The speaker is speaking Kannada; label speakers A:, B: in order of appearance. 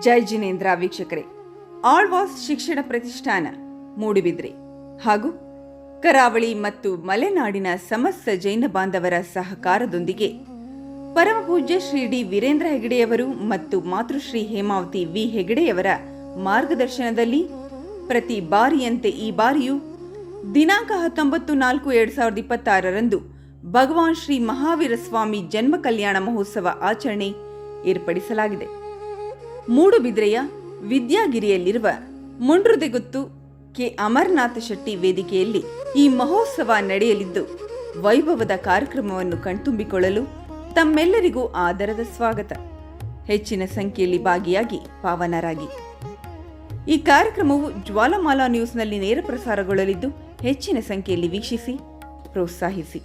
A: ಜೈ ಜಿನೇಂದ್ರ ವೀಕ್ಷಕರೇ, ಆಳ್ವಾಸ್ ಶಿಕ್ಷಣ ಪ್ರತಿಷ್ಠಾನ ಮೂಡುಬಿದ್ರೆ ಹಾಗೂ ಕರಾವಳಿ ಮತ್ತು ಮಲೆನಾಡಿನ ಸಮಸ್ತ ಜೈನ ಬಾಂಧವರ ಸಹಕಾರದೊಂದಿಗೆ ಪರಮಪೂಜ್ಯ ಶ್ರೀ ಡಿ ವೀರೇಂದ್ರ ಹೆಗಡೆಯವರು ಮತ್ತು ಮಾತೃಶ್ರೀ ಹೇಮಾವತಿ ವಿ ಹೆಗಡೆಯವರ ಮಾರ್ಗದರ್ಶನದಲ್ಲಿ ಪ್ರತಿ ಬಾರಿಯಂತೆ ಈ ಬಾರಿಯೂ ದಿನಾಂಕ 19/4/2026 ಭಗವಾನ್ ಶ್ರೀ ಮಹಾವೀರ ಸ್ವಾಮಿ ಜನ್ಮ ಕಲ್ಯಾಣ ಮಹೋತ್ಸವ ಆಚರಣೆ ಏರ್ಪಡಿಸಲಾಗಿದೆ. ಮೂಡುಬಿದ್ರೆಯ ವಿದ್ಯಾಗಿರಿಯಲ್ಲಿರುವ ಮುಂಡ್ರುದೆಗುತ್ತು ಕೆ ಅಮರನಾಥ ಶೆಟ್ಟಿ ವೇದಿಕೆಯಲ್ಲಿ ಈ ಮಹೋತ್ಸವ ನಡೆಯಲಿದ್ದು, ವೈಭವದ ಕಾರ್ಯಕ್ರಮವನ್ನು ಕಣ್ತುಂಬಿಕೊಳ್ಳಲು ತಮ್ಮೆಲ್ಲರಿಗೂ ಆದರದ ಸ್ವಾಗತ. ಹೆಚ್ಚಿನ ಸಂಖ್ಯೆಯಲ್ಲಿ ಭಾಗಿಯಾಗಿ ಪಾವನರಾಗಿ. ಈ ಕಾರ್ಯಕ್ರಮವು ಜ್ವಾಲಾಮಾಲಾ ನ್ಯೂಸ್ನಲ್ಲಿ ನೇರ ಪ್ರಸಾರಗೊಳ್ಳಲಿದ್ದು, ಹೆಚ್ಚಿನ ಸಂಖ್ಯೆಯಲ್ಲಿ ವೀಕ್ಷಿಸಿ, ಪ್ರೋತ್ಸಾಹಿಸಿ.